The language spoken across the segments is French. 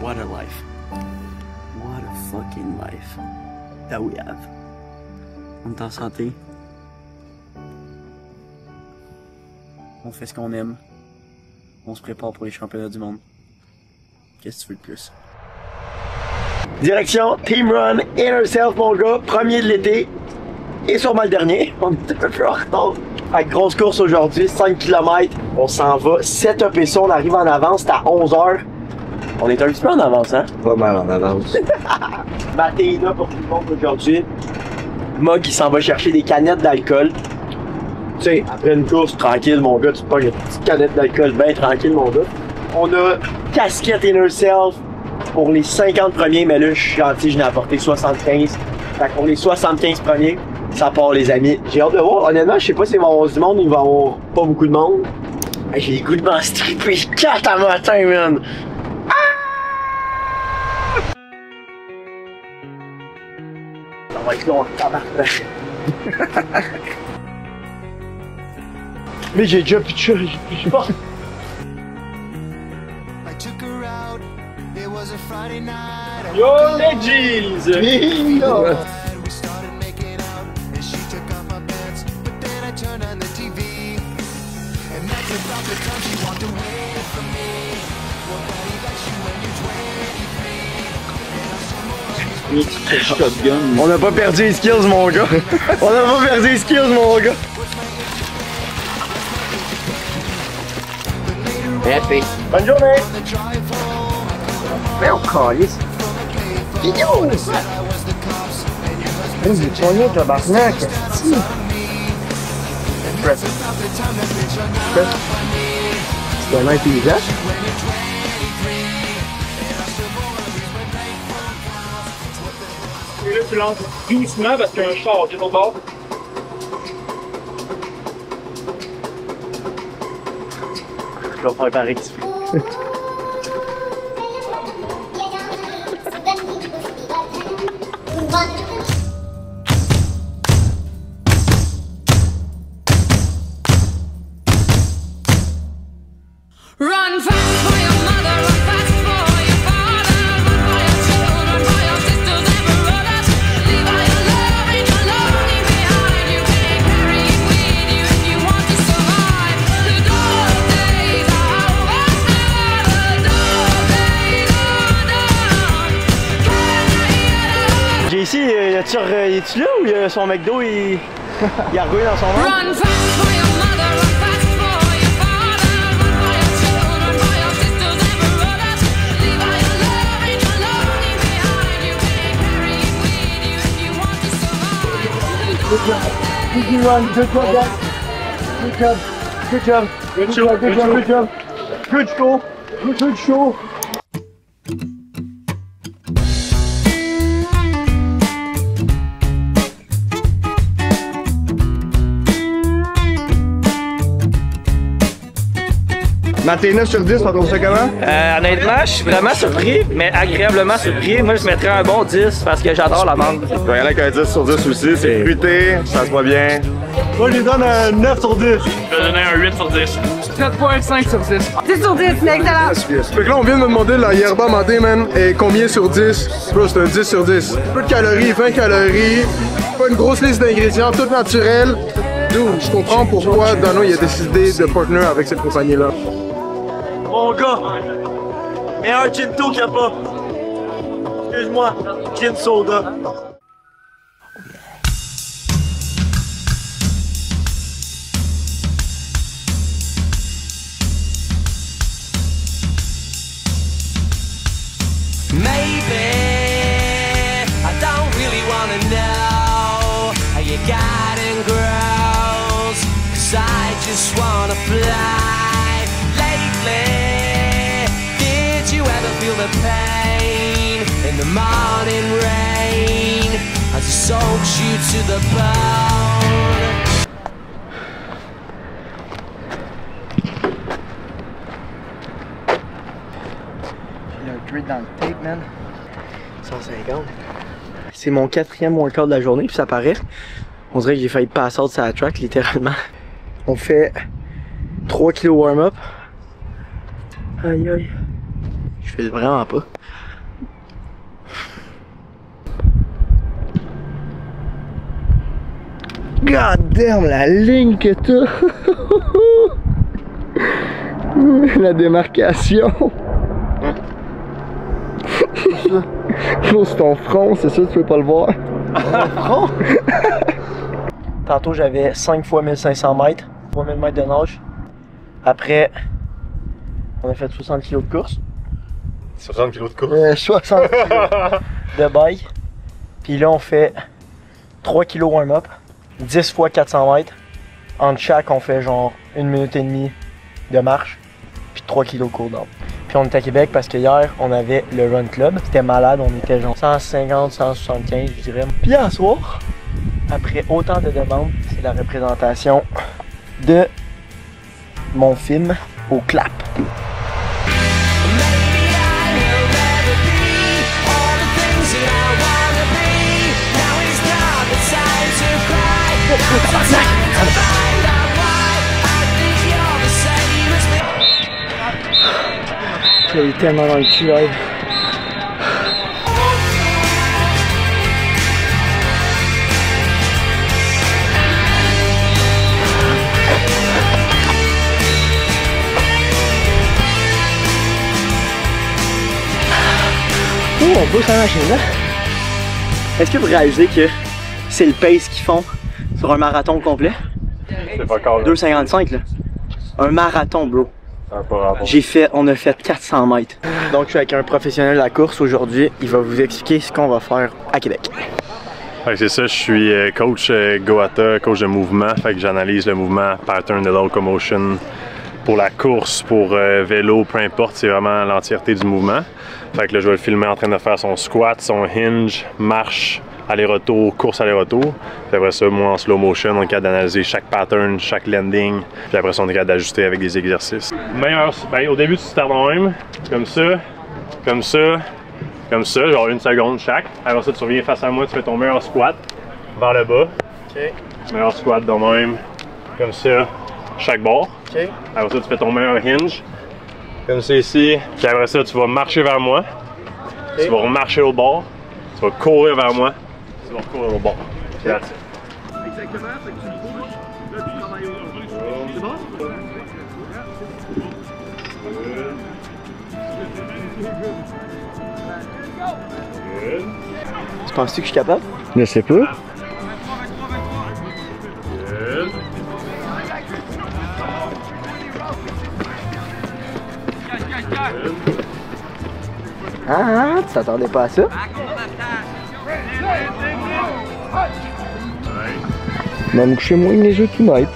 What a life. What a fucking life that we have. On est en santé. On fait ce qu'on aime. On se prépare pour les championnats du monde. Qu'est-ce que tu veux de plus? Direction Team Run Inner Self, mon gars. Premier de l'été. Et sûrement le dernier. On est un peu en retard. Avec grosse course aujourd'hui, 5 km. On s'en va. Setup et ça, on arrive en avance. C'est à 11h. On est un petit peu en avance, hein? Pas mal en avance. Matéina pour tout le monde aujourd'hui. Mog qui s'en va chercher des canettes d'alcool. Tu sais, après une course tranquille, mon gars, tu te pognes une petite canette d'alcool bien tranquille, mon gars. On a casquette Inner Self pour les 50 premiers, mais là, je suis gentil, je n'ai apporté 75. Fait que pour les 75 premiers, ça part, les amis. J'ai hâte de voir. Honnêtement, je sais pas s'il va y avoir du monde, il va y avoir pas beaucoup de monde. J'ai le goût de m'en stripper 4 à matin, man. Ça va être long, tabarnak. Mais j'ai déjà plus de chat, j'ai plus de chat. Yo les G's! Bingo! On n'a pas perdu les skills, mon gars. On n'a pas perdu les skills, mon gars. Happy. Bonne journée. Mais on calisse. Vidéo! J'ai soigné le tabarnak. Press. Press. C'est un intelligent. Et là, tu lances doucement parce qu'il y a un char qui est au bord. Je vais faire pareil. Run fast for your mother, run fast for your father, run for your children, for your sisters and brothers. Leave all your love behind. You can't carry it with you if you want to survive. The dark days are over, the dark days are done. JC, es-tu là ou son McDo il a rouillé dans son ventre? Run fast for your mother, run fast for your father, run for your children, for your sisters and brothers. Leave all your love behind. You can't carry it with you if you want to survive. Good job. Good run. Good job, guys. Good job. Good job. Good job. Good job. Good job. Good show. Good show. Maté 9 sur 10, on trouve ça comment? Honnêtement, je suis vraiment surpris, mais agréablement surpris. Moi, je mettrais un bon 10 parce que j'adore la menthe. Je vais y aller avec un 10 sur 10 aussi, c'est fruité, ça se voit bien. Moi, je lui donne un 9 sur 10. Je vais donner un 8 sur 10. 7.5 sur 10. 10 sur 10, c'est excellent. Fait que là, on vient de me demander la yerba maté, man, et combien sur 10? Bro, c'est un 10 sur 10. Peu de calories, 20 calories, pas une grosse liste d'ingrédients, tout naturel. Dude, je comprends pourquoi Dano il a décidé de partner avec cette compagnie-là. Mon gars, meilleur Ginto qu'il n'y a pas. Excuse-moi, Gin Soda. Maybe I don't really wanna know how your garden grows, 'cause I just wanna fly. Lately, did you ever feel the pain in the morning rain as it soaks you to the bone? J'ai un grid dans le tape, man. 150. C'est mon 4e workout de la journée, puis ça paraît. On dirait que j'ai failli passer out sur la track, littéralement. On fait 3 kg warm-up. Aïe aïe. Je fais vraiment pas. God damn, la ligne que t'as! La démarcation! C'est ton front, c'est sûr que tu peux pas le voir. Front? Tantôt j'avais 5 fois 1500 mètres, 3000 mètres de nage. Après, on a fait 60 kg de course. 60 kg de course? 60 kg de bike. Puis là on fait 3 kg warm-up, 10 fois 400 mètres. Entre chaque on fait genre 1 minute et demie de marche, puis 3 kg de cool-down. Puis on était à Québec parce que hier on avait le Run Club. C'était malade, on était genre 150, 175 je dirais. Puis un soir, après autant de demandes, c'est la représentation de mon film au clap. J'ai eu tellement dans le cul, là. Oh, on pousse la machine là. Est-ce que vous réalisez que c'est le pace qu'ils font sur un marathon complet? C'est pas encore là. 2,55 là. Un marathon, bro. On a fait 400 mètres. Donc je suis avec un professionnel de la course aujourd'hui. Il va vous expliquer ce qu'on va faire à Québec. Ouais, c'est ça, je suis coach Goata, coach de mouvement. Fait que j'analyse le mouvement, pattern de locomotion pour la course, pour vélo, peu importe, c'est vraiment l'entièreté du mouvement. Fait que là, je vais le filmer en train de faire son squat, son hinge, marche, aller-retour, course aller-retour. Puis après ça, moi en slow motion, on est capable d'analyser chaque pattern, chaque landing. Puis après ça, on est capable d'ajuster avec des exercices. Meilleur, ben, au début, tu startes en même, comme ça, comme ça, comme ça, genre 1 seconde chaque. Après ça, tu reviens face à moi, tu fais ton meilleur squat vers le bas. OK. Meilleur squat de même, comme ça, chaque bord. OK. Après ça, tu fais ton meilleur hinge, comme ça ici. Puis après ça, tu vas marcher vers moi. Okay. Tu vas remarcher au bord. Tu vas courir vers moi. Tu vas courir au bord. Okay. That's it. Exactement, c'est que tu bouges. Là, tu travailles aujourd'hui. C'est bon? Good. Tu penses-tu que je suis capable? Je sais pas. Good. Ah, tu t'attendais pas à ça? Je vais me coucher moins les yeux tonight.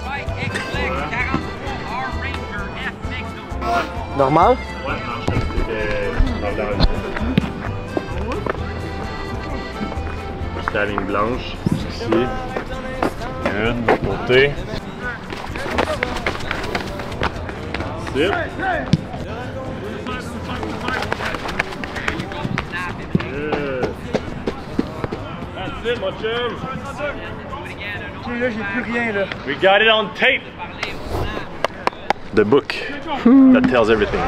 Normal? Ouais, c'est la ligne blanche, ici. Good, de l'autre côté. Good. That's it, mon chum. Ok, là, j'ai plus rien, là. We got it on tape. The book that tells everything.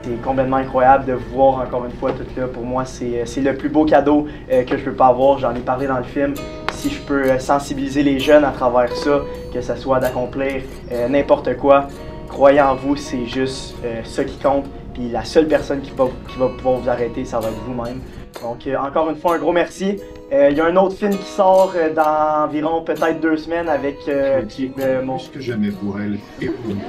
C'est complètement incroyable de vous voir encore une fois tout là. Pour moi, c'est le plus beau cadeau que je peux pas avoir. J'en ai parlé dans le film. Si je peux sensibiliser les jeunes à travers ça, que ce soit d'accomplir n'importe quoi, croyez en vous, c'est juste ça qui compte. Puis la seule personne qui va pouvoir vous arrêter, ça va être vous-même. Donc encore une fois, un gros merci. Il y a un autre film qui sort dans environ peut-être 2 semaines avec mon... Plus que jamais pour elle et pour nous.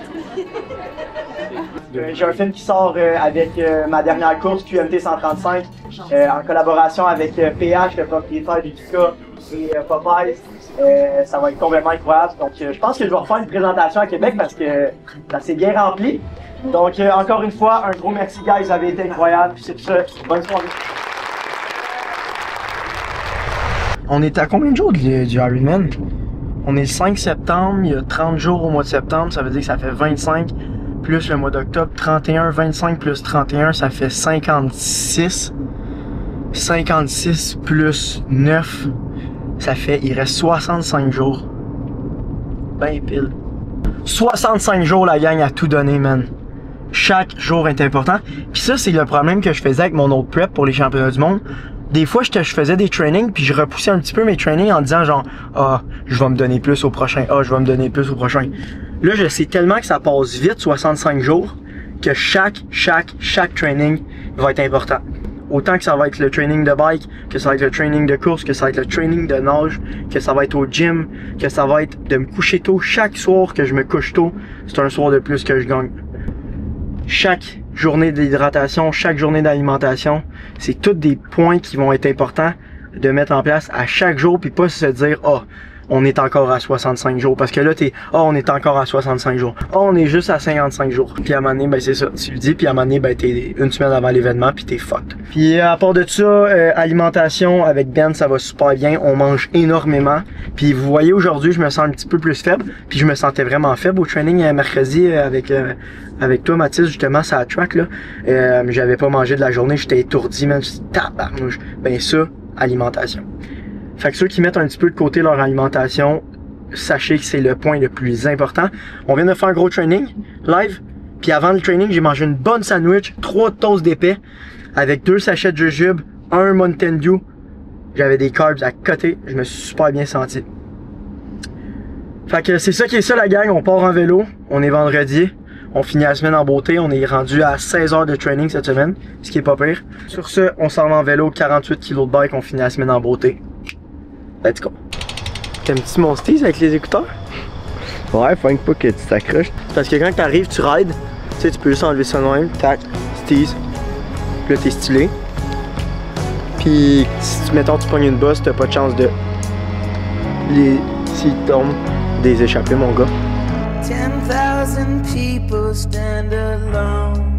J'ai un film qui sort avec ma dernière course, QMT 135, en collaboration avec PH, le propriétaire du Duca, et Popeyes. Ça va être complètement incroyable. Donc, je pense que je vais refaire une présentation à Québec parce que ça s'est bien rempli. Donc, encore une fois, un gros merci, guys. Vous avez été incroyables. C'est tout ça. Bonne soirée. On est à combien de jours du Ironman? On est le 5 septembre. Il y a 30 jours au mois de septembre. Ça veut dire que ça fait 25 plus le mois d'octobre. 31, 25 plus 31, ça fait 56. 56 plus 9. Ça fait, il reste 65 jours. Ben pile. 65 jours la gang à tout donner, man. Chaque jour est important. Puis ça, c'est le problème que je faisais avec mon autre prep pour les championnats du monde. Des fois, je faisais des trainings, puis je repoussais un petit peu mes trainings en disant genre, ah, je vais me donner plus au prochain. Ah, je vais me donner plus au prochain. Là, je sais tellement que ça passe vite, 65 jours, que chaque training va être important. Autant que ça va être le training de bike, que ça va être le training de course, que ça va être le training de nage, que ça va être au gym, que ça va être de me coucher tôt. Chaque soir que je me couche tôt, c'est un soir de plus que je gagne. Chaque journée d'hydratation, chaque journée d'alimentation, c'est tous des points qui vont être importants de mettre en place à chaque jour, puis pas se dire « Ah, oh, on est encore à 65 jours. » Parce que là, t'es « Ah, oh, on est encore à 65 jours. Ah, oh, on est juste à 55 jours. » Puis à un moment donné, ben c'est ça. Tu le dis, puis à un moment donné, ben t'es une semaine avant l'événement, puis t'es fucked. Puis à part de ça, alimentation avec Ben, ça va super bien. On mange énormément. Puis vous voyez, aujourd'hui, je me sens un petit peu plus faible. Puis je me sentais vraiment faible au training mercredi avec toi, Mathis, justement, ça track là. J'avais pas mangé de la journée, j'étais étourdi, man. J'étais tabarnouche. Ben ça, alimentation. Fait que ceux qui mettent un petit peu de côté leur alimentation, sachez que c'est le point le plus important. On vient de faire un gros training, live. Puis avant le training, j'ai mangé une bonne sandwich, 3 toasts d'épais, avec 2 sachets de jujube, un Mountain Dew. J'avais des carbs à côté, je me suis super bien senti. Fait que c'est ça qui est ça la gang, on part en vélo, on est vendredi. On finit la semaine en beauté, on est rendu à 16 heures de training cette semaine, ce qui est pas pire. Sur ce, on s'en va en vélo, 48 kg de bike, on finit la semaine en beauté. Let's go. T'aimes-tu mon steez avec les écouteurs? Ouais, faut pas que tu t'accroches. Parce que quand t'arrives, tu rides, tu sais, tu peux juste enlever ça de même, tac, steez. Puis là, t'es stylé. Puis, si mettons, tu pognes une bosse, t'as pas de chance de... S'il tombe, des échappées, mon gars. 10,000 people stand alone.